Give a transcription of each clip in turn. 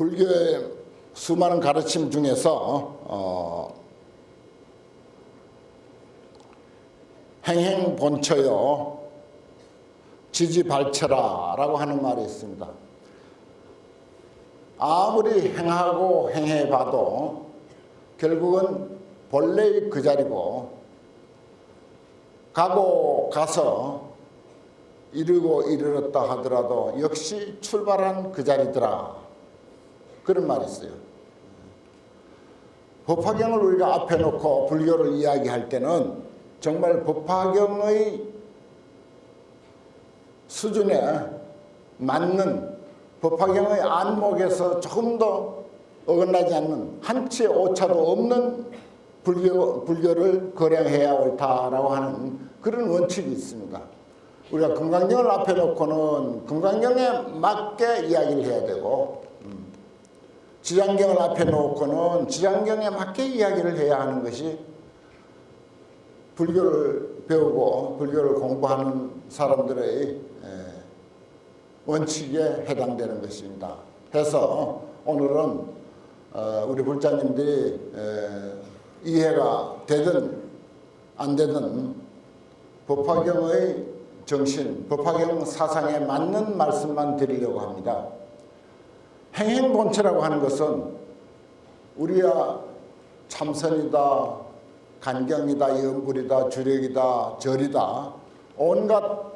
불교의 수많은 가르침 중에서 행행본처요 지지발처라라고 하는 말이 있습니다. 아무리 행하고 행해봐도 결국은 본래의 그 자리고 가고 가서 이르고 이르렀다 하더라도 역시 출발한 그 자리더라, 그런 말이 있어요. 법화경을 우리가 앞에 놓고 불교를 이야기할 때는 정말 법화경의 수준에 맞는, 법화경의 안목에서 조금 더 어긋나지 않는, 한치의 오차도 없는 불교를 거량해야 옳다라고 하는 그런 원칙이 있습니다. 우리가 금강경을 앞에 놓고는 금강경에 맞게 이야기를 해야 되고, 지장경을 앞에 놓고는 지장경에 맞게 이야기를 해야 하는 것이 불교를 배우고 불교를 공부하는 사람들의 원칙에 해당되는 것입니다. 해서 오늘은 우리 불자님들이 이해가 되든 안 되든 법화경의 정신, 법화경 사상에 맞는 말씀만 드리려고 합니다. 행행본처라고 하는 것은 우리야 참선이다, 간경이다, 염불이다, 주력이다, 절이다, 온갖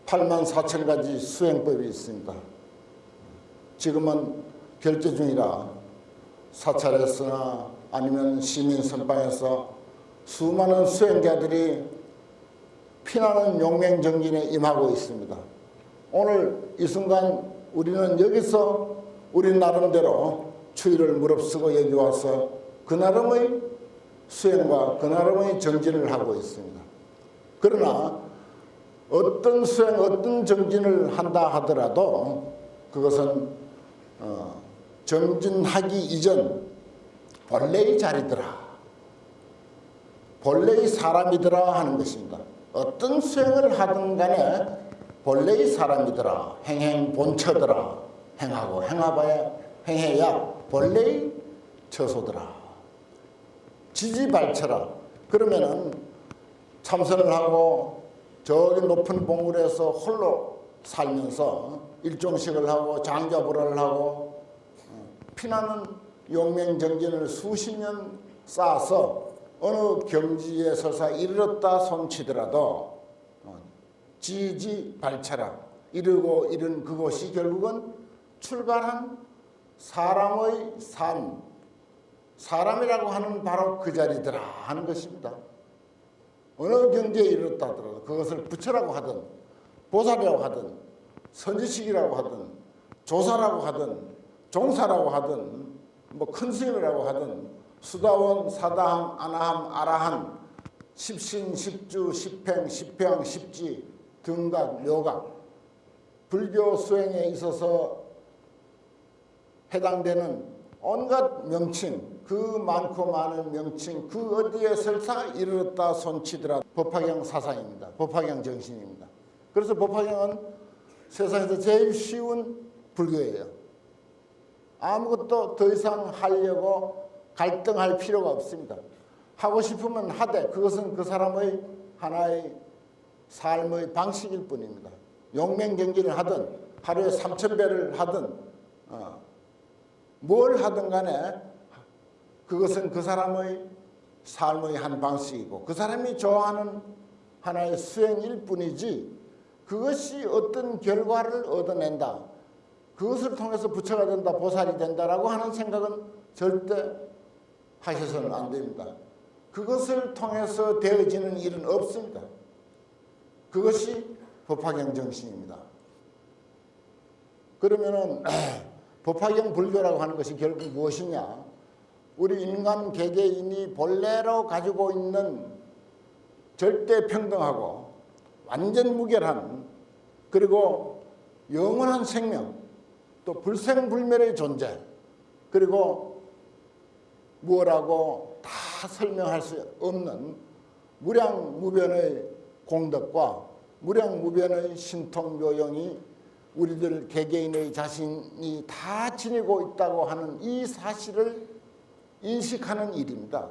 84,000가지 수행법이 있습니다. 지금은 결제 중이라 사찰에서나 아니면 시민선방에서 수많은 수행자들이 피나는 용맹정진에 임하고 있습니다. 오늘 이 순간 우리는 여기서 우리 나름대로 추위를 무릅쓰고 여기 와서 그 나름의 수행과 그 나름의 정진을 하고 있습니다. 그러나 어떤 수행, 어떤 정진을 한다 하더라도 그것은 정진하기 이전 본래의 자리더라, 본래의 사람이더라 하는 것입니다. 어떤 수행을 하든 간에 본래의 사람이더라, 행행본처더라, 행하고 행해야 본래의 처소더라, 지지발처라. 그러면은 참선을 하고 저기 높은 봉우리에서 홀로 살면서 일종식을 하고 장자불화를 하고 피나는 용맹정진을 수십 년 쌓아서 어느 경지에 서서 이르렀다 손치더라도 지지발처라, 이르고 이른 그곳이 결국은 출발한 사람의 삶, 사람이라고 하는 바로 그 자리더라 하는 것입니다. 어느 경지에 이르렀다 하더라도 그것을 부처라고 하든 보살이라고 하든 선지식이라고 하든 조사라고 하든 종사라고 하든 뭐 큰 스님이라고 하든 수다원, 사다함, 아나함, 아라한, 십신, 십주, 십행, 십평, 십지, 등각, 묘각, 불교 수행에 있어서 해당되는 온갖 명칭, 그 많고 많은 명칭, 그 어디에 설사 이르렀다 손치더라 법화경 사상입니다. 법화경 정신입니다. 그래서 법화경은 세상에서 제일 쉬운 불교예요. 아무것도 더 이상 하려고 갈등할 필요가 없습니다. 하고 싶으면 하되 그것은 그 사람의 하나의 삶의 방식일 뿐입니다. 용맹정진을 하든 하루에 3,000배를 하든 뭘 하든 간에 그것은 그 사람의 삶의 한 방식이고 그 사람이 좋아하는 하나의 수행일 뿐이지 그것이 어떤 결과를 얻어낸다, 그것을 통해서 부처가 된다, 보살이 된다라고 하는 생각은 절대 하셔서는 안 됩니다. 그것을 통해서 되어지는 일은 없습니다. 그것이 법화경 정신입니다. 그러면은 법화경 불교라고 하는 것이 결국 무엇이냐? 우리 인간 개개인이 본래로 가지고 있는 절대 평등하고 완전 무결한, 그리고 영원한 생명, 또 불생불멸의 존재, 그리고 무엇라고 다 설명할 수 없는 무량무변의 공덕과 무량무변의 신통요용이 우리들 개개인의 자신이 다 지니고 있다고 하는 이 사실을 인식하는 일입니다.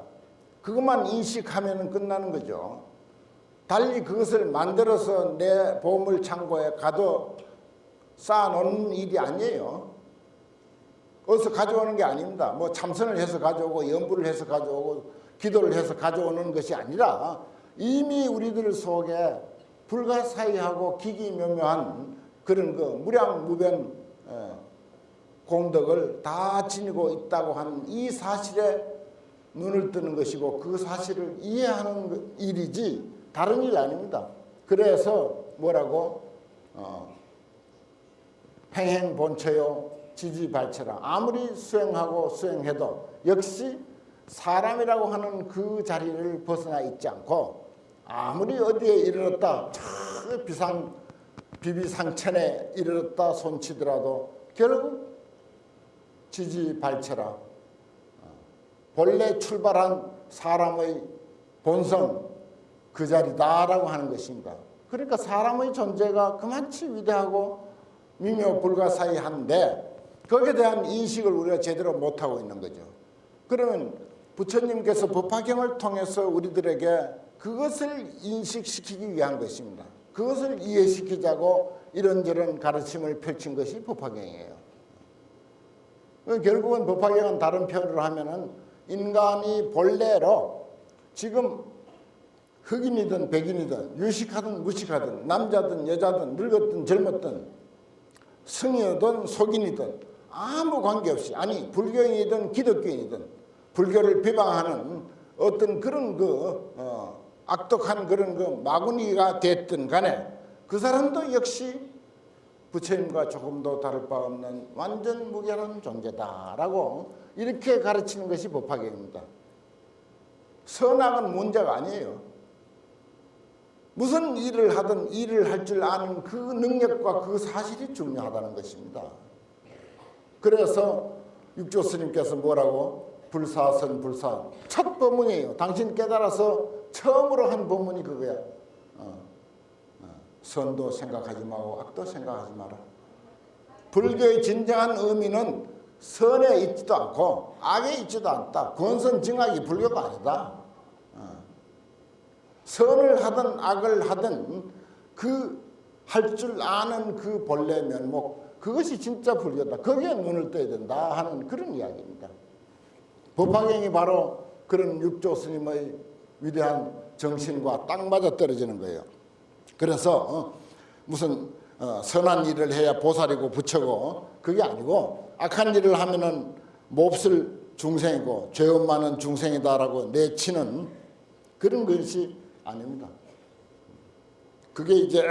그것만 인식하면 끝나는 거죠. 달리 그것을 만들어서 내 보물 창고에 가둬 쌓아놓는 일이 아니에요. 어디서 가져오는 게 아닙니다. 뭐 참선을 해서 가져오고 연부를 해서 가져오고 기도를 해서 가져오는 것이 아니라 이미 우리들 속에 불가사의하고 기기묘묘한 그런 그 무량무변 공덕을 다 지니고 있다고 하는 이 사실에 눈을 뜨는 것이고 그 사실을 이해하는 일이지 다른 일 아닙니다. 그래서 뭐라고 행행본처요 지지발처라. 아무리 수행하고 수행해도 역시 사람이라고 하는 그 자리를 벗어나 있지 않고 아무리 어디에 이르렀다 저 비비상천에 이르렀다 손치더라도 결국 지지발처라. 본래 출발한 사람의 본성 그 자리다라고 하는 것입니다. 그러니까 사람의 존재가 그만치 위대하고 미묘불가사의한데 거기에 대한 인식을 우리가 제대로 못하고 있는 거죠. 그러면 부처님께서 법화경을 통해서 우리들에게 그것을 인식시키기 위한 것입니다. 그것을 이해시키자고 이런저런 가르침을 펼친 것이 법화경이에요. 결국은 법화경은 다른 표현으로 하면은 인간이 본래로 지금 흑인이든 백인이든 유식하든 무식하든 남자든 여자든 늙었든 젊었든 성이든 속인이든 아무 관계없이 아니 불교인이든 기독교인이든 불교를 비방하는 어떤 그런 악독한 그런 마구니가 됐든 간에 그 사람도 역시 부처님과 조금도 다를 바 없는 완전 무결한 존재다라고 이렇게 가르치는 것이 법화경입니다. 선악은 문제가 아니에요. 무슨 일을 하든 일을 할 줄 아는 그 능력과 그 사실이 중요하다는 것입니다. 그래서 육조 스님께서 뭐라고? 불사선 불사 첫 법문이에요. 당신 깨달아서 처음으로 한 법문이 그거야. 선도 생각하지 말고 악도 생각하지 마라. 불교의 진정한 의미는 선에 있지도 않고 악에 있지도 않다. 권선징악이 불교가 아니다. 선을 하든 악을 하든 그 할 줄 아는 그 본래 면목 그것이 진짜 불교다. 거기에 눈을 떠야 된다 하는 그런 이야기입니다. 법화경이 바로 그런 육조 스님의 위대한 정신과 딱 맞아 떨어지는 거예요. 그래서 무슨 선한 일을 해야 보살이고 부처고 그게 아니고 악한 일을 하면은 몹쓸 중생이고 죄업 많은 중생이다라고 내치는 그런 것이 아닙니다. 그게 이제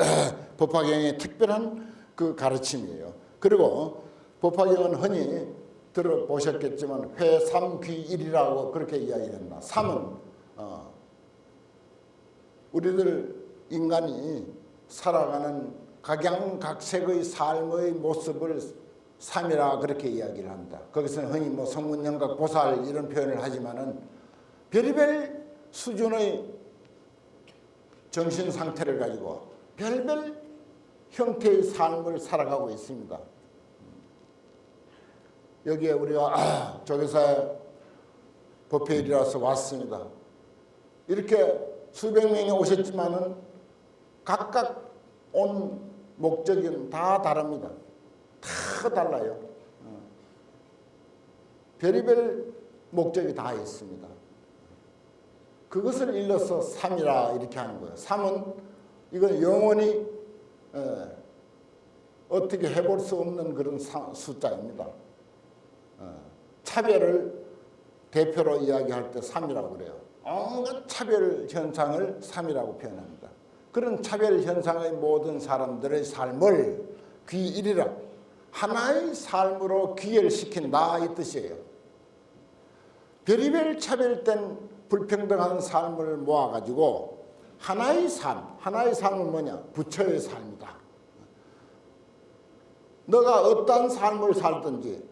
법화경의 특별한 그 가르침이에요. 그리고 법화경은 흔히 들어보셨겠지만 회삼귀일이라고 그렇게 이야기했나. 삼은 우리들 인간이 살아가는 각양각색의 삶의 모습을 삼이라 그렇게 이야기를 합니다. 거기서는 흔히 뭐 성문영각 보살 이런 표현을 하지만은 별의별 수준의 정신 상태를 가지고 별별 형태의 삶을 살아가고 있습니다. 여기에 우리가 조계사의 법회일이라서 왔습니다. 이렇게 수백 명이 오셨지만은 각각 온 목적은 다 다릅니다. 다 달라요. 별의별 목적이 다 있습니다. 그것을 일러서 삼이라 이렇게 하는 거예요. 삼은 이건 영원히 어떻게 해볼 수 없는 그런 숫자입니다. 차별을 대표로 이야기할 때 삼이라고 그래요. 온갖 차별 현상을 삼이라고 표현합니다. 그런 차별 현상의 모든 사람들의 삶을 귀일이라 하나의 삶으로 귀결시킨다 이 뜻이에요. 별의별 차별된 불평등한 삶을 모아가지고 하나의 삶은 뭐냐? 부처의 삶이다. 너가 어떤 삶을 살든지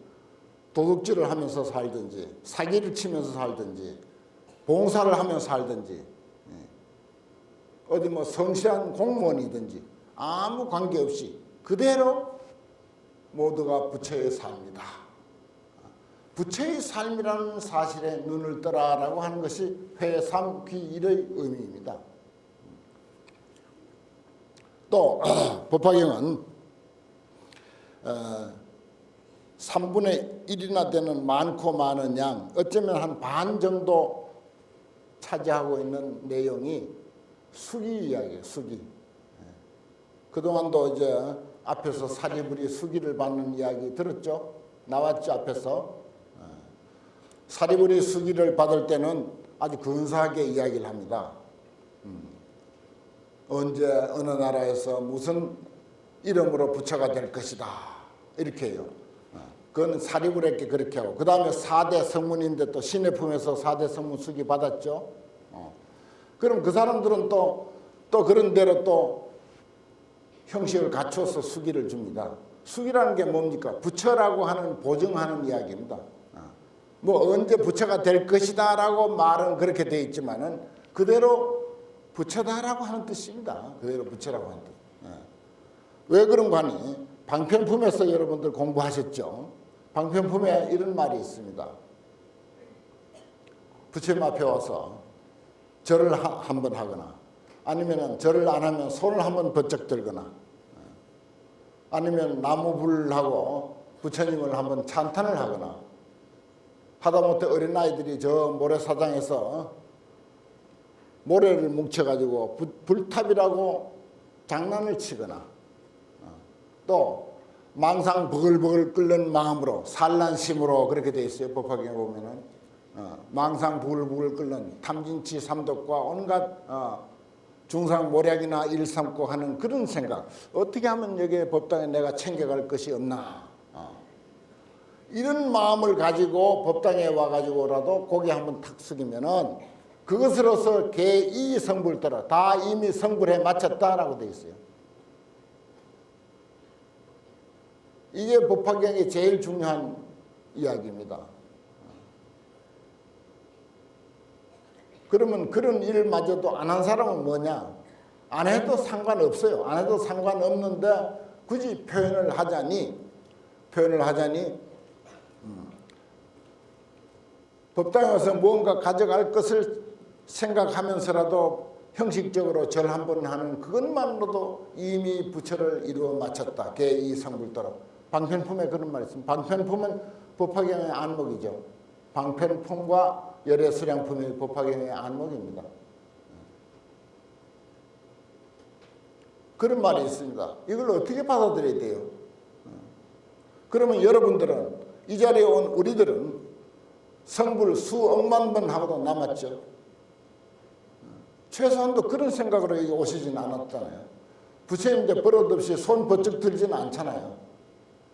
도둑질을 하면서 살든지 사기를 치면서 살든지 봉사를 하면서 살든지 어디 뭐 성실한 공무원이든지 아무 관계없이 그대로 모두가 부처의 삶이다. 부처의 삶이라는 사실에 눈을 떠라라고 하는 것이 회삼귀일의 의미입니다. 또 법화경은 3분의 1이나 되는 많고 많은 양, 어쩌면 한 반 정도 차지하고 있는 내용이 수기 이야기예요. 수기. 그동안도 이제 앞에서 사리부리 수기를 받는 이야기 들었죠? 나왔죠, 앞에서. 사리부리 수기를 받을 때는 아주 근사하게 이야기를 합니다. 언제 어느 나라에서 무슨 이름으로 부처가 될 것이다 이렇게 해요. 그건 사리부리에게 그렇게 하고, 그 다음에 4대 성문인데 또 신의 품에서 4대 성문 수기 받았죠. 그럼 그 사람들은 또 그런 대로 또 형식을 갖춰서 수기를 줍니다. 수기라는 게 뭡니까? 부처라고 하는 보증하는 이야기입니다. 뭐 언제 부처가 될 것이다 라고 말은 그렇게 되어 있지만은 그대로 부처다라고 하는 뜻입니다. 그대로 부처라고 하는 뜻. 왜 그런가 하니 방편품에서 여러분들 공부하셨죠? 방편품에 이런 말이 있습니다. 부처님 앞에 와서 절을 한번 하거나 아니면 절을 안 하면 손을 한번 번쩍 들거나 아니면 나무불하고 부처님을 한번 찬탄을 하거나 하다못해 어린아이들이 저 모래사장에서 모래를 뭉쳐가지고 불탑이라고 장난을 치거나 또 망상 버글버글 끓는 마음으로 산란심으로 그렇게 돼 있어요. 법화경에 보면은 망상 부글부글 끓는 탐진치 삼독과 온갖 중상모략이나 일삼고 하는 그런 생각, 어떻게 하면 여기에 법당에 내가 챙겨갈 것이 없나, 이런 마음을 가지고 법당에 와가지고라도 고개 한번 탁 숙이면은 그것으로서 개이 성불더라, 다 이미 성불해 마쳤다라고 되어 있어요. 이게 법화경의 제일 중요한 이야기입니다. 그러면 그런 일마저도 안 한 사람은 뭐냐? 안 해도 상관없어요. 안 해도 상관없는데 굳이 표현을 하자니 법당에 와서 무언가 가져갈 것을 생각하면서라도 형식적으로 절 한 번 하는 그것만으로도 이미 부처를 이루어 마쳤다. 개이 성불도록. 방편품에 그런 말이 있습니다. 방편품은 법화경의 안목이죠. 방편품과 열애수량품이 법화경의 안목입니다. 그런 말이 있습니다. 이걸 어떻게 받아들여야 돼요? 그러면 여러분들은, 이 자리에 온 우리들은 성불 수억만 번 하고도 남았죠. 최소한도 그런 생각으로 여기 오시진 않았잖아요. 부처님인데 버릇없이 손 번쩍 들지는 않잖아요.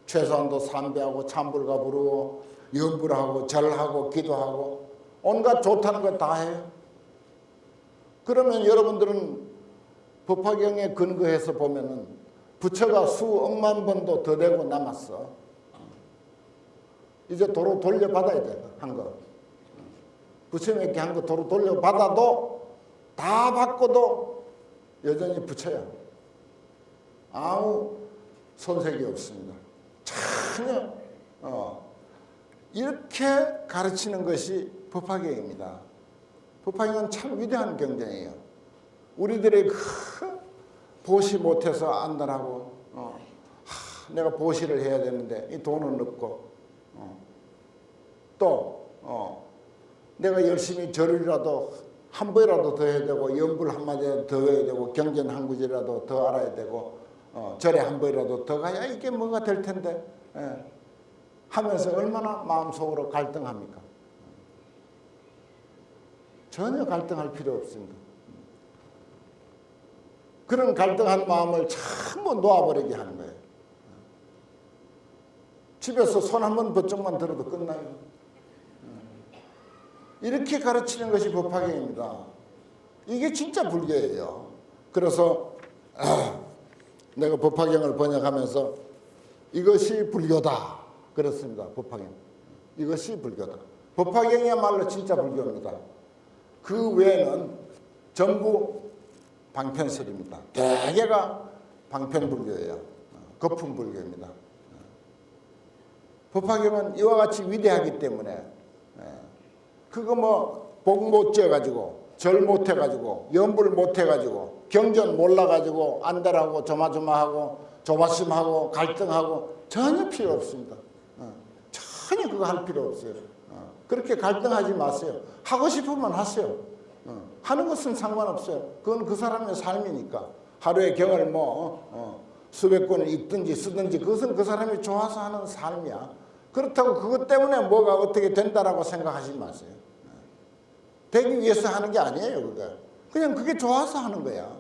최소한도 삼배하고 참불가 부르고 염불하고 절하고 기도하고 온갖 좋다는 거 다 해요. 그러면 여러분들은 법화경에 근거해서 보면은 부처가 수억만 번도 더 되고 남았어. 이제 도로 돌려받아야 돼, 한 거. 부처님에게 한 거 도로 돌려받아도 다 받고도 여전히 부처야. 아무 손색이 없습니다. 전혀. 이렇게 가르치는 것이 법화경입니다. 법화경은 참 위대한 경전이에요. 우리들의 보시 못해서 안달하고 내가 보시를 해야 되는데 이 돈은 없고 또 내가 열심히 절이라도 한 번이라도 더 해야 되고 염불 한마디라도 더 해야 되고 경전 한 구절이라도 더 알아야 되고 절에 한 번이라도 더 가야 이게 뭐가 될 텐데 하면서 얼마나 마음속으로 갈등합니까? 전혀 갈등할 필요 없습니다. 그런 갈등한 마음을 전부 놓아버리게 하는 거예요. 집에서 손 한 번 번쩍만 들어도 끝나요. 이렇게 가르치는 것이 법화경입니다. 이게 진짜 불교예요. 그래서 내가 법화경을 번역하면서 이것이 불교다 그렇습니다. 법화경. 이것이 불교다. 법화경이야말로 진짜 불교입니다. 그 외에는 전부 방편설입니다. 대개가 방편불교예요. 거품불교입니다. 법화경은 이와 같이 위대하기 때문에 그거 뭐 복 못 지어가지고 절 못 해가지고 연불 못 해가지고 경전 몰라가지고 안달하고 조마조마하고 조바심하고 갈등하고 전혀 필요 없습니다. 전혀 그거 할 필요 없어요. 그렇게 갈등하지 마세요. 하고 싶으면 하세요. 하는 것은 상관없어요. 그건 그 사람의 삶이니까. 하루에 경을 수백 권을 읽든지 쓰든지 그것은 그 사람이 좋아서 하는 삶이야. 그렇다고 그것 때문에 뭐가 어떻게 된다라고 생각하지 마세요. 되기 위해서 하는 게 아니에요. 그거. 그냥 그게 좋아서 하는 거야.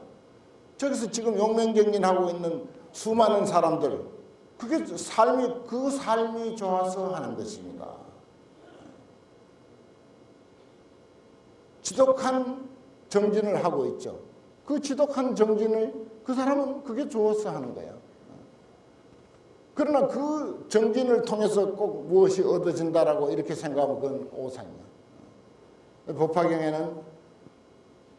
저기서 지금 용맹정진하고 있는 수많은 사람들 그게 그 삶이 좋아서 하는 것입니다. 지독한 정진을 하고 있죠. 그 지독한 정진을 그 사람은 그게 좋아서 하는 거예요. 그러나 그 정진을 통해서 꼭 무엇이 얻어진다라고 이렇게 생각하면 그건 오산이야. 법화경에는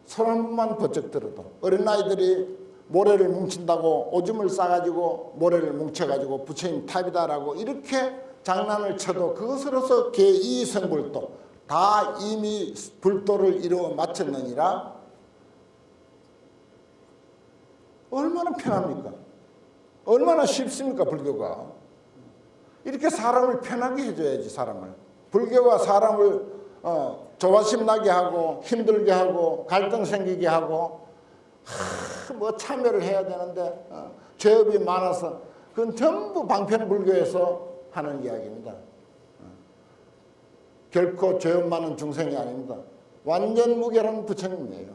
손 한 번만 번쩍 들어도 어린아이들이 모래를 뭉친다고 오줌을 싸가지고 모래를 뭉쳐가지고 부처님 탑이다라고 이렇게 장난을 쳐도 그것으로서 개이성불도 다 이미 불도를 이루어 마쳤느니라. 얼마나 편합니까? 얼마나 쉽습니까? 불교가. 이렇게 사람을 편하게 해줘야지. 사람을. 불교가 사람을 조바심 나게 하고 힘들게 하고 갈등 생기게 하고 뭐 참여를 해야 되는데 죄업이 많아서 그건 전부 방편불교에서 하는 이야기입니다. 결코 죄업 많은 중생이 아닙니다. 완전 무결한 부처님이에요.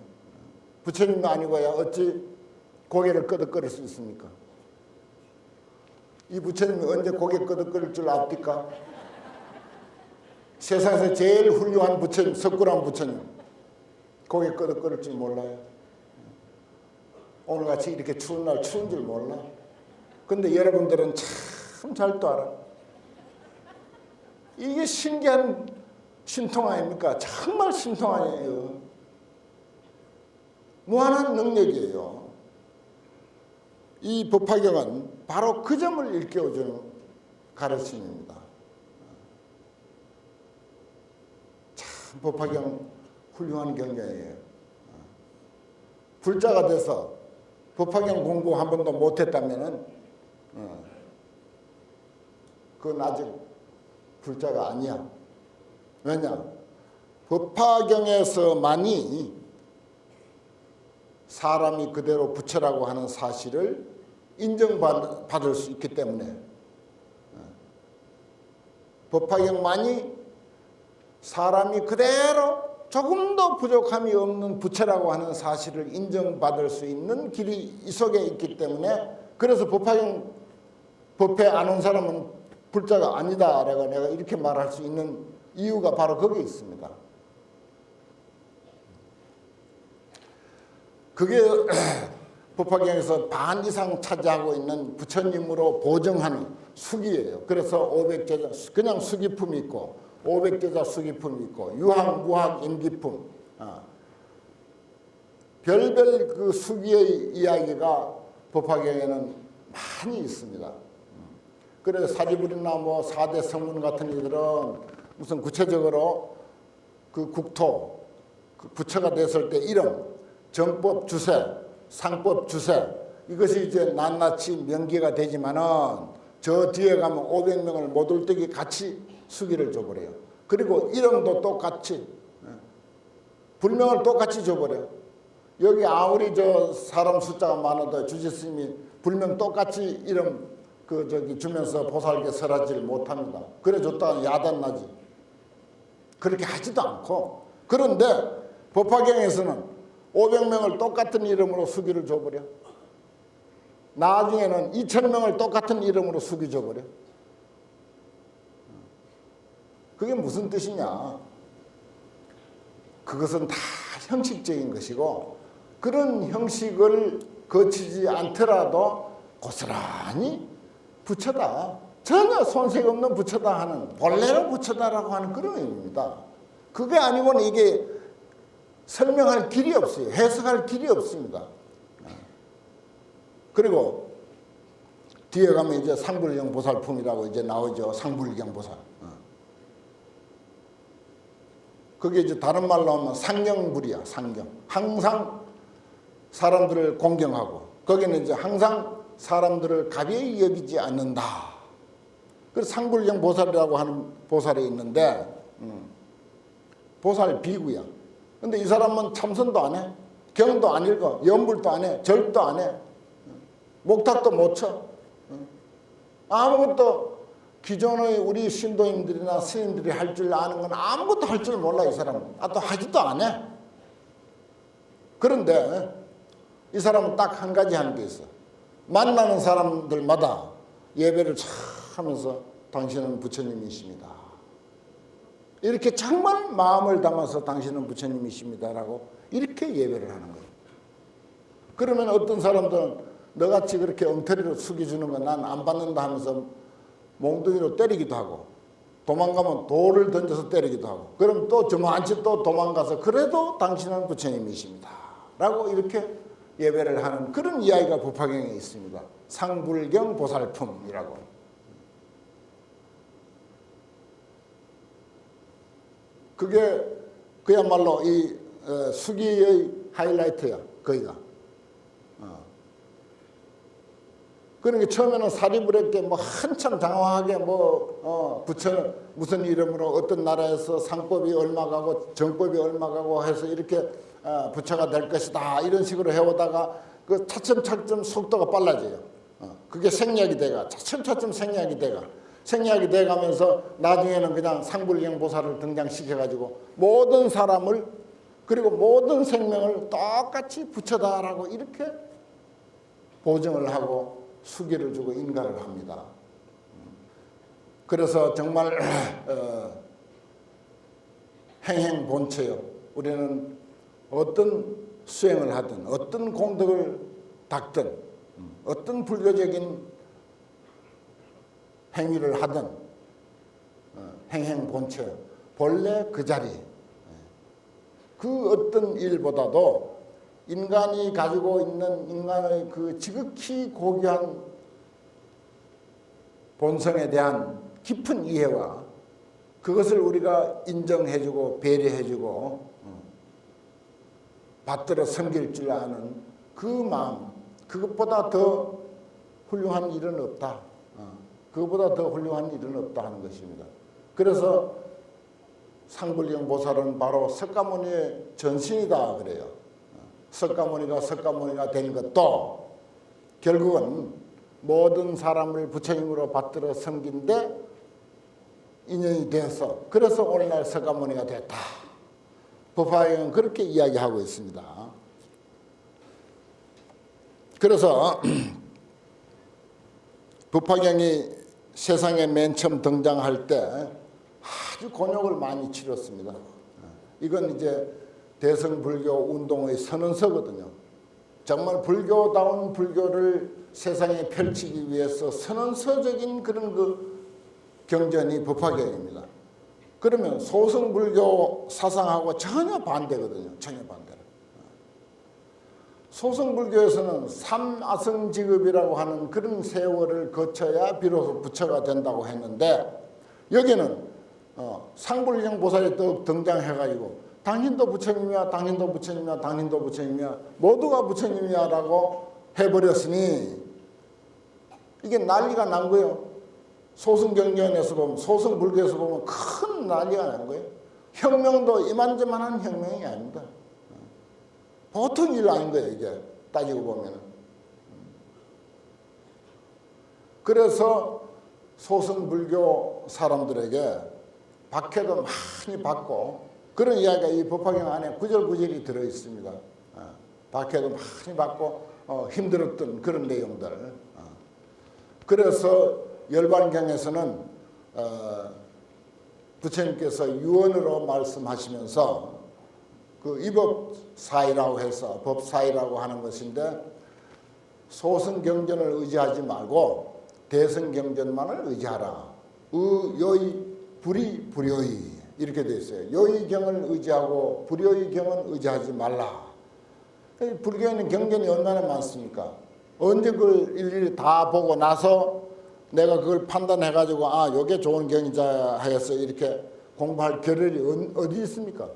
부처님이 아니고야 어찌 고개를 끄덕거릴 수 있습니까? 이 부처님이 언제 고개 끄덕거릴 줄 압니까? 세상에서 제일 훌륭한 부처님, 석굴한 부처님 고개 끄덕거릴 줄 몰라요. 오늘같이 이렇게 추운 날 추운 줄 몰라. 근데 여러분들은 참 잘 또 알아. 이게 신기한 신통 아닙니까? 정말 신통 아니에요. 무한한 능력이에요. 이 법화경은 바로 그 점을 일깨워주는 가르침입니다. 참 법화경 훌륭한 경전이에요. 불자가 돼서 법화경 공부 한 번도 못했다면은 그건 아직 불자가 아니야. 왜냐? 법화경에서만이 사람이 그대로 부처라고 하는 사실을 인정받을 수 있기 때문에 법화경만이 사람이 그대로 조금도 부족함이 없는 부처라고 하는 사실을 인정받을 수 있는 길이 이 속에 있기 때문에 그래서 법화경 법회 안 온 사람은 불자가 아니다라고 내가 이렇게 말할 수 있는 이유가 바로 거기에 있습니다. 그게 법화경에서 반 이상 차지하고 있는 부처님으로 보정하는 수기예요. 그래서 500제자 그냥 수기품이 있고 500제자 수기품이 있고 유학, 무학, 임기품 별별 그 수기의 이야기가 법화경에는 많이 있습니다. 그래서 사리불이나 뭐 4대 성문 같은 이들은 무슨 구체적으로 그 국토 그 부처가 됐을 때 이름 정법 주세, 상법 주세 이것이 이제 낱낱이 명기가 되지만은 저 뒤에 가면 500명을 못올때기 같이 수기를 줘버려요. 그리고 이름도 똑같이 불명을 똑같이 줘버려요. 여기 아무리 저 사람 숫자가 많아도 주지스님이 불명 똑같이 이름 주면서 보살께 설하지를 못합니다. 그래 줬다가 야단나지. 그렇게 하지도 않고 그런데 법화경에서는 500명을 똑같은 이름으로 수기를 줘버려. 나중에는 2000명을 똑같은 이름으로 수기 줘버려. 그게 무슨 뜻이냐? 그것은 다 형식적인 것이고 그런 형식을 거치지 않더라도 고스란히 부처다. 전혀 손색 없는 부처다 하는 본래로 부처다라고 하는 그런 의미입니다. 그게 아니고는 이게 설명할 길이 없어요. 해석할 길이 없습니다. 그리고 뒤에 가면 이제 상불경 보살품이라고 이제 나오죠. 상불경 보살. 그게 이제 다른 말로 하면 상경불이야. 상경. 항상 사람들을 공경하고 거기는 이제 항상 사람들을 가벼이 여기지 않는다. 그래서 상불경 보살이라고 하는 보살이 있는데 보살 비구야. 근데 이 사람은 참선도 안 해. 경도 안 읽어. 연불도 안 해. 절도 안 해. 목탁도 못 쳐. 아무것도 기존의 우리 신도님들이나 스님들이 할 줄 아는 건 아무것도 할 줄 몰라 이 사람은. 또 하지도 안 해. 그런데 이 사람은 딱 한 가지 하는 게 있어. 만나는 사람들마다 예배를 참 하면서 당신은 부처님이십니다. 이렇게 정말 마음을 담아서 당신은 부처님이십니다라고 이렇게 예배를 하는 거예요. 그러면 어떤 사람들은 너같이 그렇게 엉터리로 숙여주는 건 난 안 받는다 하면서 몽둥이로 때리기도 하고 도망가면 돌을 던져서 때리기도 하고 그럼 또 저만치 또 도망가서 그래도 당신은 부처님이십니다 라고 이렇게 예배를 하는 그런 이야기가 법화경에 있습니다. 상불경 보살품이라고. 그게 그야말로 이 수기의 하이라이트야. 거기가. 그러니까 처음에는 사리부랬게 뭐 한참 장황하게 부처는 무슨 이름으로 어떤 나라에서 상법이 얼마 가고 정법이 얼마 가고 해서 이렇게 부처가 될 것이다 이런 식으로 해오다가 그 차츰차츰 속도가 빨라져요. 그게 생략이 돼가 차츰차츰 생략이 돼가면서 나중에는 그냥 상불경 보살을 등장시켜가지고 모든 사람을 그리고 모든 생명을 똑같이 부처다라고 이렇게 보증을 하고 수기를 주고 인가를 합니다. 그래서 정말 행행본처요. 우리는 어떤 수행을 하든 어떤 공덕을 닦든 어떤 불교적인 행위를 하든 행행본처 본래 그 자리 그 어떤 일보다도 인간이 가지고 있는 인간의 그 지극히 고귀한 본성에 대한 깊은 이해와 그것을 우리가 인정해주고 배려해주고 받들어 섬길 줄 아는 그 마음 그것보다 더 훌륭한 일은 없다. 그것보다 더 훌륭한 일은 없다 하는 것입니다. 그래서 상불경 보살은 바로 석가모니의 전신이다 그래요. 석가모니가 된 것도 결국은 모든 사람을 부처님으로 받들어 섬긴 데 인연이 되어서 그래서 오늘날 석가모니가 됐다. 법화경은 그렇게 이야기하고 있습니다. 그래서 법화경이 세상에 맨 처음 등장할 때 아주 곤욕을 많이 치렀습니다. 이건 이제 대승불교 운동의 선언서거든요. 정말 불교다운 불교를 세상에 펼치기 위해서 선언서적인 그런 그 경전이 법화경입니다. 그러면 소승불교 사상하고 전혀 반대거든요. 전혀 반대로. 소승불교에서는 삼아성지급이라고 하는 그런 세월을 거쳐야 비로소 부처가 된다고 했는데 여기는 상불경 보살이 또 등장해가지고 당신도 부처님이야, 당신도 부처님이야, 당신도 부처님이야, 모두가 부처님이야 라고 해버렸으니 이게 난리가 난 거예요. 소승경전에서 보면, 소승불교에서 보면 큰 난리가 난 거예요. 혁명도 이만저만한 혁명이 아닙니다. 보통 일 아닌 거예요, 이게. 따지고 보면. 그래서 소승불교 사람들에게 박해도 많이 받고 그런 이야기가 이 법화경 안에 구절구절이 들어있습니다. 박해도 많이 받고 힘들었던 그런 내용들. 그래서 열반경에서는 부처님께서 유언으로 말씀하시면서 그 이법사이라고 해서 법사이라고 하는 것인데 소승경전을 의지하지 말고 대승경전만을 의지하라. 요의 불이 불요의 이렇게 되어 있어요. 요의경을 의지하고 불요의경은 의지하지 말라. 불교에는 경전이 얼마나 많습니까? 언제 그걸 일일이 다 보고 나서 내가 그걸 판단해가지고 아, 요게 좋은 경자 하였어 이렇게 공부할 겨를이 어디 있습니까?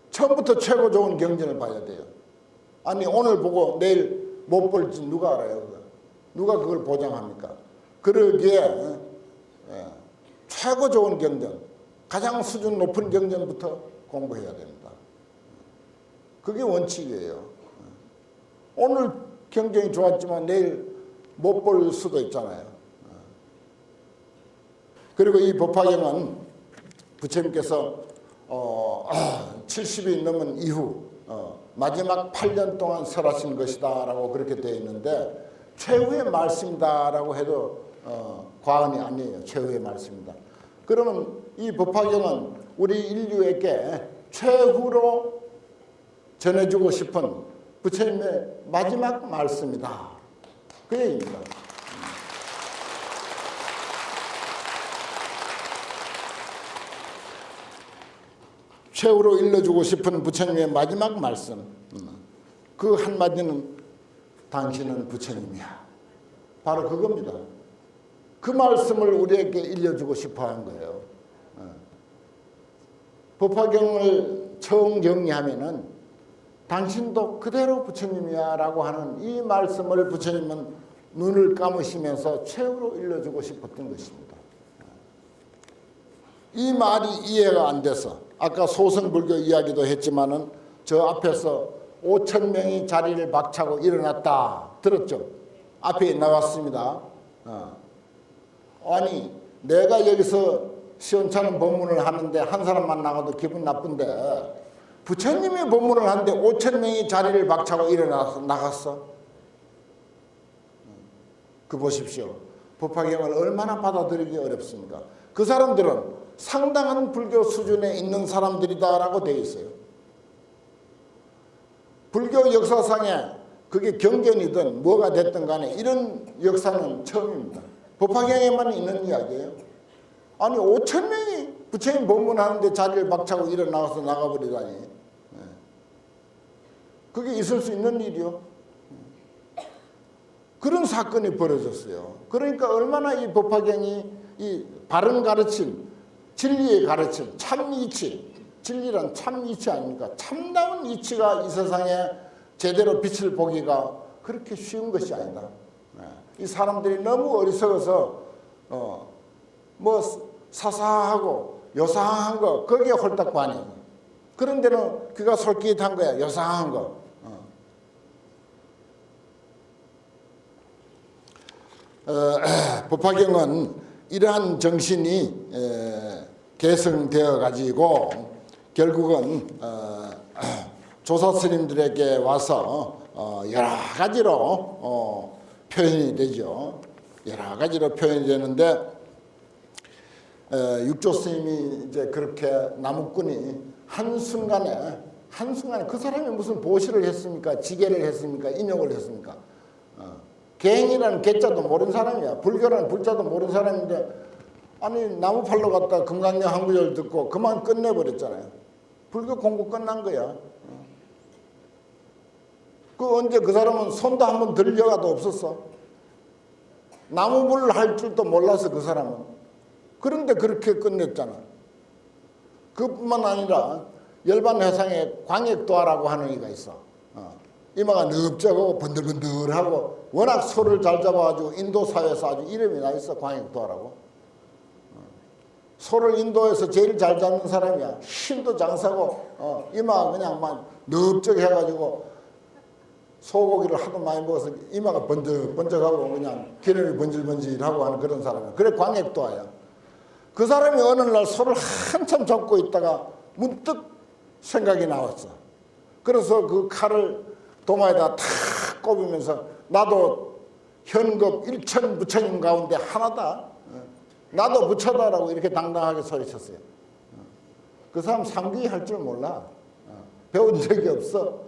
처음부터 최고 좋은 경전을 봐야 돼요. 아니 오늘 보고 내일 못 볼지 누가 알아요? 누가 그걸 보장합니까? 그러기에 최고 좋은 경전, 가장 수준 높은 경전부터 공부해야 됩니다. 그게 원칙이에요. 오늘 경전이 좋았지만 내일 못 볼 수도 있잖아요. 그리고 이 법화경은 부처님께서 70이 넘은 이후 마지막 8년 동안 설하신 것이다 라고 그렇게 되어 있는데 최후의 말씀이다 라고 해도 과언이 아니에요. 최후의 말씀이다. 그러면 이 법화경은 우리 인류에게 최후로 전해주고 싶은 부처님의 마지막 말씀이다. 그 얘기입니다. 최후로 일러주고 싶은 부처님의 마지막 말씀, 그 한마디는 당신은 부처님이야. 바로 그겁니다. 그 말씀을 우리에게 일려주고 싶어 한 거예요. 법화경을 처음 정리하면은 당신도 그대로 부처님이야 라고 하는 이 말씀을 부처님은 눈을 감으시면서 최후로 일러주고 싶었던 것입니다. 이 말이 이해가 안 돼서 아까 소승불교 이야기도 했지만은 저 앞에서 5,000명이 자리를 박차고 일어났다 들었죠? 앞에 나왔습니다. 아니 내가 여기서 시원찮은 법문을 하는데 한 사람만 나가도 기분 나쁜데 부처님이 법문을 하는데 5,000명이 자리를 박차고 일어나서 나갔어. 그 보십시오. 법화경을 얼마나 받아들이기 어렵습니까? 그 사람들은 상당한 불교 수준에 있는 사람들이다라고 되어 있어요. 불교 역사상에 그게 경전이든 뭐가 됐든 간에 이런 역사는 처음입니다. 법화경에만 있는 이야기예요. 아니 5,000명이 부처님 법문하는데 자리를 박차고 일어나서 나가버리다니. 그게 있을 수 있는 일이요. 그런 사건이 벌어졌어요. 그러니까 얼마나 이 법화경이 이 바른 가르침, 진리의 가르침, 참 이치, 진리란 참 이치 아닙니까? 참다운 이치가 이 세상에 제대로 빛을 보기가 그렇게 쉬운 것이 아니다. 이 사람들이 너무 어리석어서 뭐 사사하고 요상한 거 거기에 홀딱 반해. 그런 데는 귀가 솔깃한 거야. 요상한 거. 법화경은 이러한 정신이 계승되어 가지고 결국은 조사 스님들에게 와서 여러 가지로 표현이 되죠. 여러 가지로 표현이 되는데 육조 스님이 이제 그렇게 나무꾼이 한순간에 그 사람이 무슨 보시를 했습니까? 지계를 했습니까? 인욕을 했습니까? 개행이라는 개자도 모르는 사람이야. 불교라는 불자도 모르는 사람인데 아니 나무팔로 갔다 금강경 한 구절 듣고 그만 끝내버렸잖아요. 불교 공부 끝난 거야. 그 언제 그 사람은 손도 한번 들 여가도 없었어. 나무불을 할 줄도 몰라서 그 사람은. 그런데 그렇게 끝냈잖아. 그뿐만 아니라 열반회상에 광역도화라고 하는 이가 있어. 이마가 넓적하고 번들번들하고 워낙 소를 잘 잡아가지고 인도 사회에서 아주 이름이 나 있어. 광역도화라고. 소를 인도에서 제일 잘 잡는 사람이야. 힘도 장사고 이마가 그냥 막 넓적해가지고 소고기를 하도 많이 먹어서 이마가 번쩍번쩍하고 그냥 기름이 번질번질하고 하는 그런 사람이야. 그래 광역도화야. 그 사람이 어느 날 소를 한참 잡고 있다가 문득 생각이 나왔어. 그래서 그 칼을 도마에다 탁 꼽으면서 나도 현급 1천 부처님 가운데 하나다. 나도 부처다라고 이렇게 당당하게 소리쳤어요. 그 사람 상귀 할 줄 몰라. 배운 적이 없어.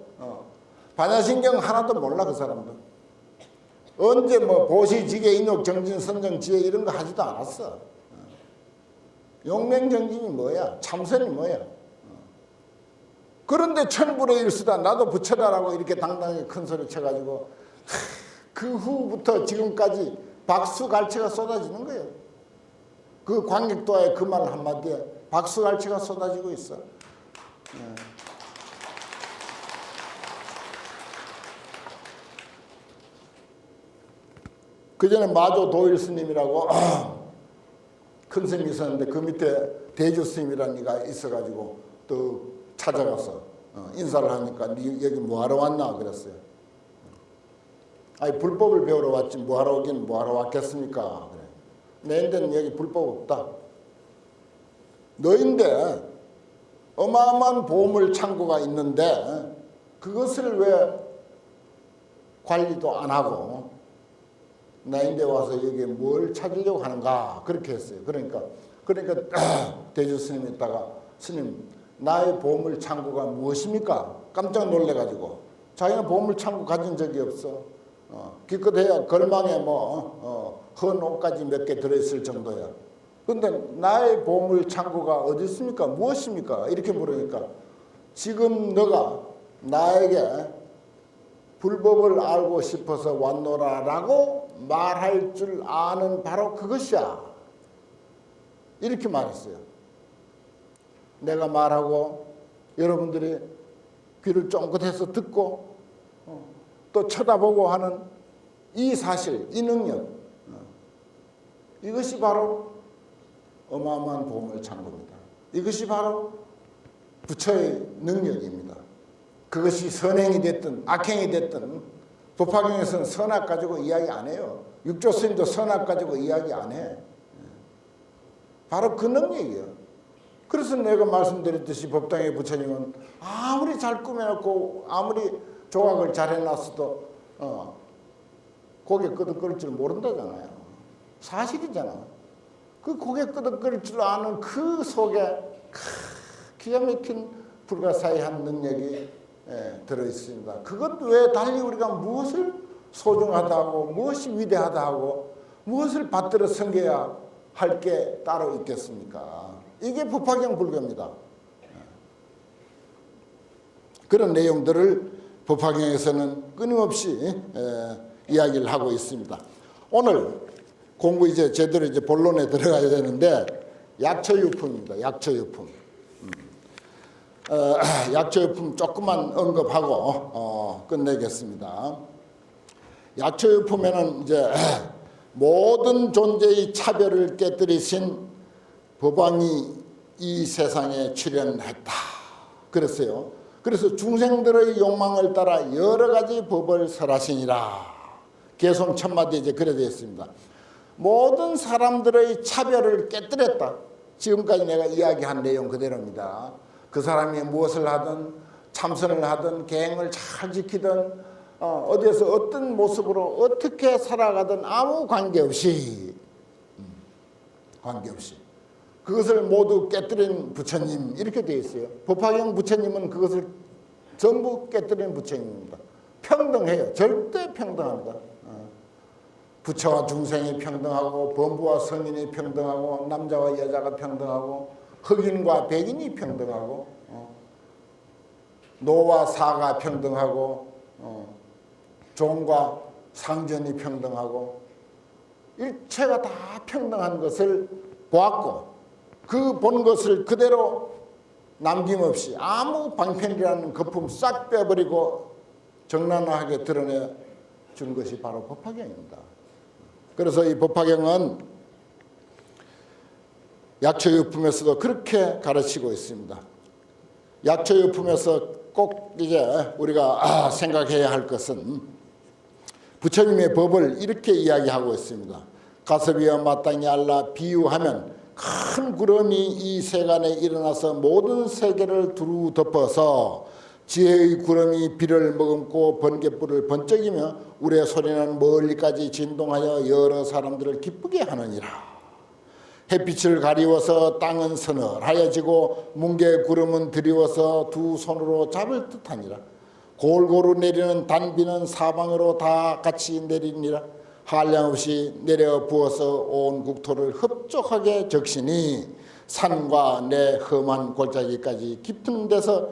반야신경 하나도 몰라 그 사람도. 언제 뭐 보시지계 인욕 정진 선정 지혜 이런 거 하지도 않았어. 용맹정진이 뭐야? 참선이 뭐야? 그런데 천불의 일수다. 나도 부처다라고 이렇게 당당히 큰 소리 쳐가지고 그 후부터 지금까지 박수갈채가 쏟아지는 거예요. 그 관객도와의 그 말 한마디에 박수갈채가 쏟아지고 있어. 그 전에 마조 도일 스님이라고 큰 스님이 있었는데 그 밑에 대주 스님이라는 이가 있어가지고 또 찾아가서 인사를 하니까 니 여기 뭐하러 왔나 그랬어요. 아니 불법을 배우러 왔지 뭐하러 오긴 뭐하러 왔겠습니까? 그래. 내인데는 여기 불법 없다. 너인데 어마어마한 보물 창고가 있는데 그것을 왜 관리도 안 하고 나인데 와서 여기에 뭘 찾으려고 하는가 그렇게 했어요. 그러니까 대주 스님이 있다가 스님 나의 보물 창고가 무엇입니까? 깜짝 놀래가지고 자기는 보물 창고 가진 적이 없어. 기껏해야 걸망에 헌 옷까지 몇 개 들어있을 정도야. 근데 나의 보물 창고가 어디 있습니까? 무엇입니까? 이렇게 물으니까 지금 너가 나에게 불법을 알고 싶어서 왔노라라고 말할 줄 아는 바로 그것이야. 이렇게 말했어요. 내가 말하고 여러분들이 귀를 쫑긋해서 듣고 또 쳐다보고 하는 이 사실, 이 능력, 이것이 바로 어마어마한 보물 창고입니다. 이것이 바로 부처의 능력입니다. 그것이 선행이 됐든 악행이 됐든 법화경에서는 선악 가지고 이야기 안 해요. 육조 스님도 선악 가지고 이야기 안 해. 바로 그 능력이에요. 그래서 내가 말씀드렸듯이 법당의 부처님은 아무리 잘 꾸며놓고 아무리 조각을 잘 해놨어도 고개 끄덕거릴 줄 모른다잖아요. 사실이잖아. 그 고개 끄덕거릴 줄 아는 그 속에 기가 막힌 불가사의한 능력이 들어있습니다. 그것 외에 달리 우리가 무엇을 소중하다 하고 무엇이 위대하다 하고 무엇을 받들어 섬겨야 할 게 따로 있겠습니까? 이게 법화경 불교입니다. 그런 내용들을 법화경에서는 끊임없이 이야기를 하고 있습니다. 오늘 공부 이제 제대로 이제 본론에 들어가야 되는데 약처유품입니다. 약처유품. 약처유품 조금만 언급하고 끝내겠습니다. 약처유품에는 이제 모든 존재의 차별을 깨뜨리신 법왕이 이 세상에 출현했다. 그랬어요. 그래서 중생들의 욕망을 따라 여러 가지 법을 설하시니라. 개송 천마디에 이제 그래 되어 있습니다. 모든 사람들의 차별을 깨뜨렸다. 지금까지 내가 이야기한 내용 그대로입니다. 그 사람이 무엇을 하든 참선을 하든 계행을 잘 지키든 어디에서 어떤 모습으로 어떻게 살아가든 아무 관계없이 그것을 모두 깨뜨린 부처님 이렇게 되어 있어요. 법화경 부처님은 그것을 전부 깨뜨린 부처님입니다. 평등해요. 절대 평등합니다. 부처와 중생이 평등하고 범부와 성인이 평등하고 남자와 여자가 평등하고 흑인과 백인이 평등하고 노와 사가 평등하고 종과 상전이 평등하고 일체가 다 평등한 것을 보았고 그 본 것을 그대로 남김없이 아무 방편이라는 거품 싹 빼버리고 정난하게 드러내 준 것이 바로 법화경입니다. 그래서 이 법화경은 약처유품에서도 그렇게 가르치고 있습니다. 약처유품에서 꼭 이제 우리가 생각해야 할 것은 부처님의 법을 이렇게 이야기하고 있습니다. 가섭이와 마땅히 알라 비유하면 큰 구름이 이 세간에 일어나서 모든 세계를 두루 덮어서 지혜의 구름이 비를 머금고 번갯불을 번쩍이며 우레 소리는 멀리까지 진동하여 여러 사람들을 기쁘게 하느니라. 햇빛을 가리워서 땅은 서늘하여지고 뭉게 구름은 드리워서 두 손으로 잡을 듯하니라. 골고루 내리는 단비는 사방으로 다 같이 내리니라. 한량없이 내려 부어서 온 국토를 흡족하게 적시니 산과 내 험한 골짜기까지 깊은 데서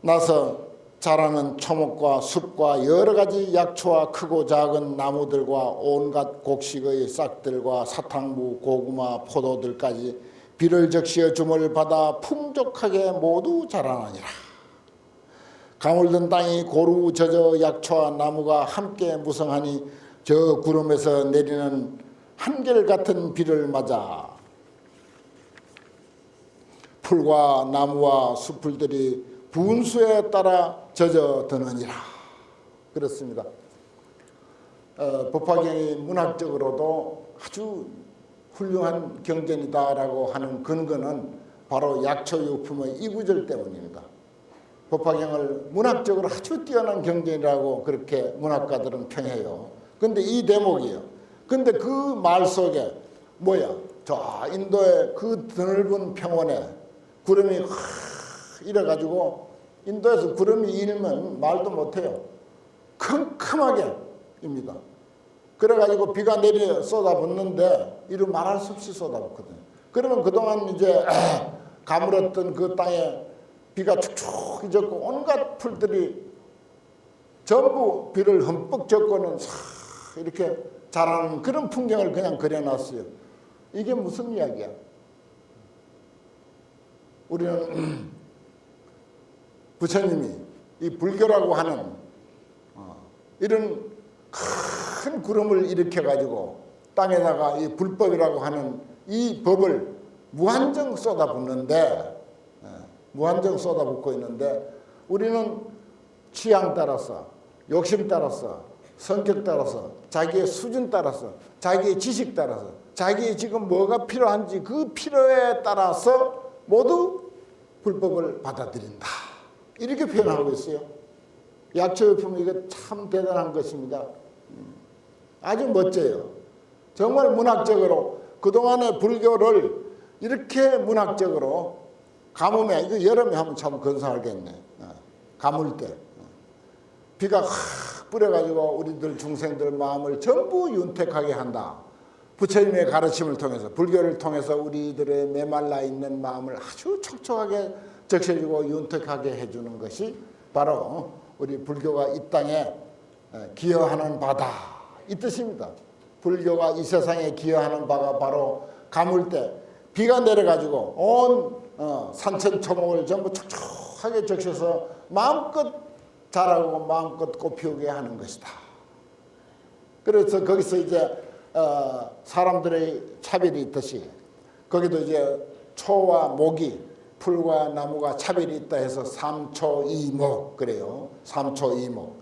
나서 자라는 초목과 숲과 여러 가지 약초와 크고 작은 나무들과 온갖 곡식의 싹들과 사탕무, 고구마, 포도들까지 비를 적시어 줌을 받아 풍족하게 모두 자라나니라. 가물던 땅이 고루 젖어 약초와 나무가 함께 무성하니 저 구름에서 내리는 한결같은 비를 맞아 풀과 나무와 수풀들이 분수에 따라 젖어드느니라. 그렇습니다. 법화경이 문학적으로도 아주 훌륭한 경전이다라고 하는 근거는 바로 약초유품의 이 구절 때문입니다. 법화경을 문학적으로 아주 뛰어난 경전이라고 그렇게 문학가들은 평해요. 근데 이 대목이에요. 근데 그 말 속에 뭐야? 저 인도의 그 드넓은 평원에 구름이 이래가지고 인도에서 구름이 일면 말도 못해요. 컴컴하게 입니다. 그래가지고 비가 내려 쏟아붓는데 이루 말할 수 없이 쏟아붓거든요. 그러면 그동안 이제 가물었던 그 땅에 비가 축축히 젖고 온갖 풀들이 전부 비를 흠뻑 젖고는 싹 이렇게 자라는 그런 풍경을 그냥 그려놨어요. 이게 무슨 이야기야? 우리는 부처님이 이 불교라고 하는 이런 큰 구름을 일으켜가지고 땅에다가 이 불법이라고 하는 이 법을 무한정 쏟아붓는데 무한정 쏟아붓고 있는데 우리는 취향 따라서 욕심 따라서 성격 따라서 자기의 수준 따라서 자기의 지식 따라서 자기의 지금 뭐가 필요한지 그 필요에 따라서 모두 불법을 받아들인다. 이렇게 표현하고 있어요. 약초유품 이거 참 대단한 것입니다. 아주 멋져요. 정말 문학적으로 그동안의 불교를 이렇게 문학적으로 가뭄에 이거 여름에 하면 참 건강하겠네. 가물 때 비가 확 뿌려가지고 우리들 중생들 마음을 전부 윤택하게 한다. 부처님의 가르침을 통해서 불교를 통해서 우리들의 메말라 있는 마음을 아주 촉촉하게 적셔주고 윤택하게 해주는 것이 바로 우리 불교가 이 땅에 기여하는 바다 이 뜻입니다. 불교가 이 세상에 기여하는 바가 바로 가물 때 비가 내려가지고 온 산천초목을 전부 촉촉하게 적셔서 마음껏 자라고 마음껏 꽃피우게 하는 것이다. 그래서 거기서 이제 사람들의 차별이 있듯이 거기도 이제 초와 목이 풀과 나무가 차별이 있다 해서 삼초이목 그래요. 삼초이목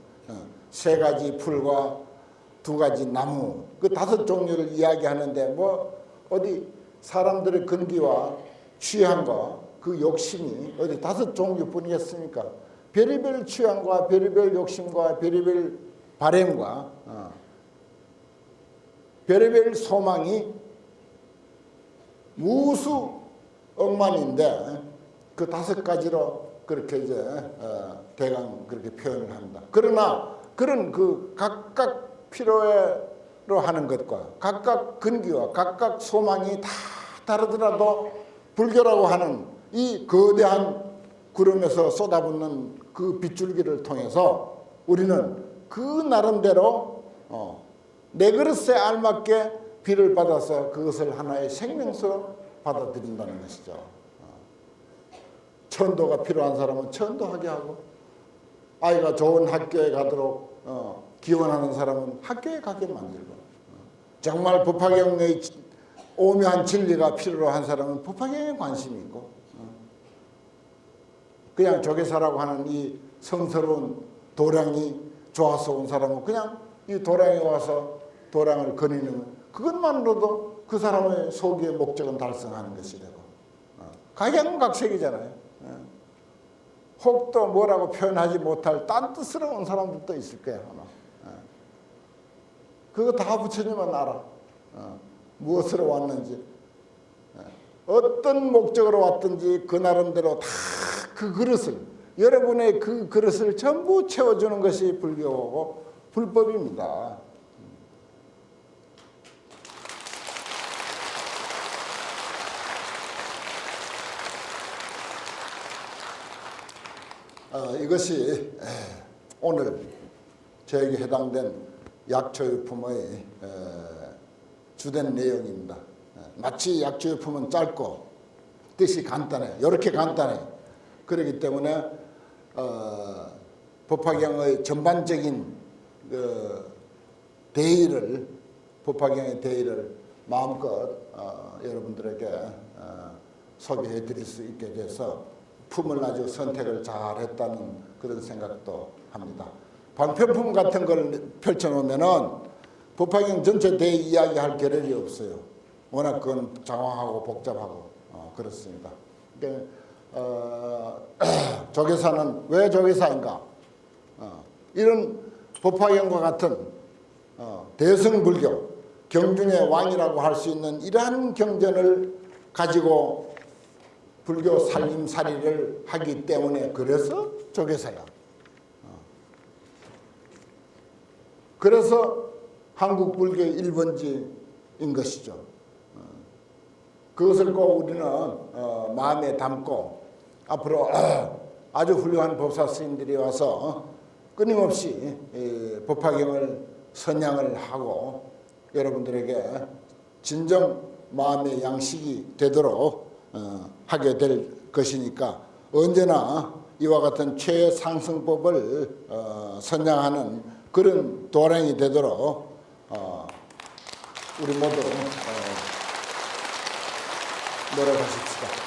세 가지 풀과 두 가지 나무 그 다섯 종류를 이야기하는데 뭐 어디 사람들의 근기와 취향과 그 욕심이 어디 다섯 종류뿐이겠습니까? 별의별 취향과 별의별 욕심과 별의별 바램과 별의별 소망이 무수 억만인데 그 다섯 가지로 그렇게 이제 대강 그렇게 표현을 한다. 그러나 그런 그 각각 필요로 하는 것과 각각 근기와 각각 소망이 다 다르더라도 불교라고 하는 이 거대한 구름에서 쏟아붓는 그 빗줄기를 통해서 우리는 그 나름대로 내 그릇에 알맞게 비를 받아서 그것을 하나의 생명수로 받아들인다는 것이죠. 천도가 필요한 사람은 천도하게 하고 아이가 좋은 학교에 가도록 기원하는 사람은 학교에 가게 만들고 정말 법화경의 오묘한 진리가 필요로 한 사람은 법화경에 관심이 있고 그냥 조계사라고 하는 이 성스러운 도량이 좋아서 온 사람은 그냥 이 도량에 와서 도량을 거니는 그것만으로도 그 사람의 소기의 목적은 달성하는 것이 되고 각양각색이잖아요. 혹도 뭐라고 표현하지 못할 딴 뜻으로 온 사람들도 있을 거야 아마. 그거 다 부처님은 알아. 무엇으로 왔는지 어떤 목적으로 왔든지 그 나름대로 다 그 그릇을 여러분의 그 그릇을 전부 채워주는 것이 불교고 불법입니다. 이것이 오늘 저에게 해당된 약초유품의 주된 내용입니다. 마치 약초유품은 짧고 뜻이 간단해. 이렇게 간단해. 그렇기 때문에 법화경의 전반적인 대의를 법화경의 대의를 마음껏 여러분들에게 소개해 드릴 수 있게 돼서 품을 아주 선택을 잘했다는 그런 생각도 합니다. 방편품 같은 걸 펼쳐놓으면은 법화경 전체 대의 이야기할 겨를이 없어요. 워낙 그건 장황하고 복잡하고 그렇습니다. 그러니까 조계사는 왜 조계사인가? 이런 법화경과 같은 대승불교, 경중의 왕이라고 할 수 있는 이러한 경전을 가지고 불교 살림살이를 하기 때문에 그래서 조계사야. 그래서 한국 불교의 1번지인 것이죠. 그것을 꼭 우리는 마음에 담고 앞으로 아주 훌륭한 법사 스님들이 와서 끊임없이 법화경을 선양을 하고 여러분들에게 진정 마음의 양식이 되도록 하게 될 것이니까 언제나 이와 같은 최상승법을 선양하는 그런 도량이 되도록 우리 모두 노력하십시다.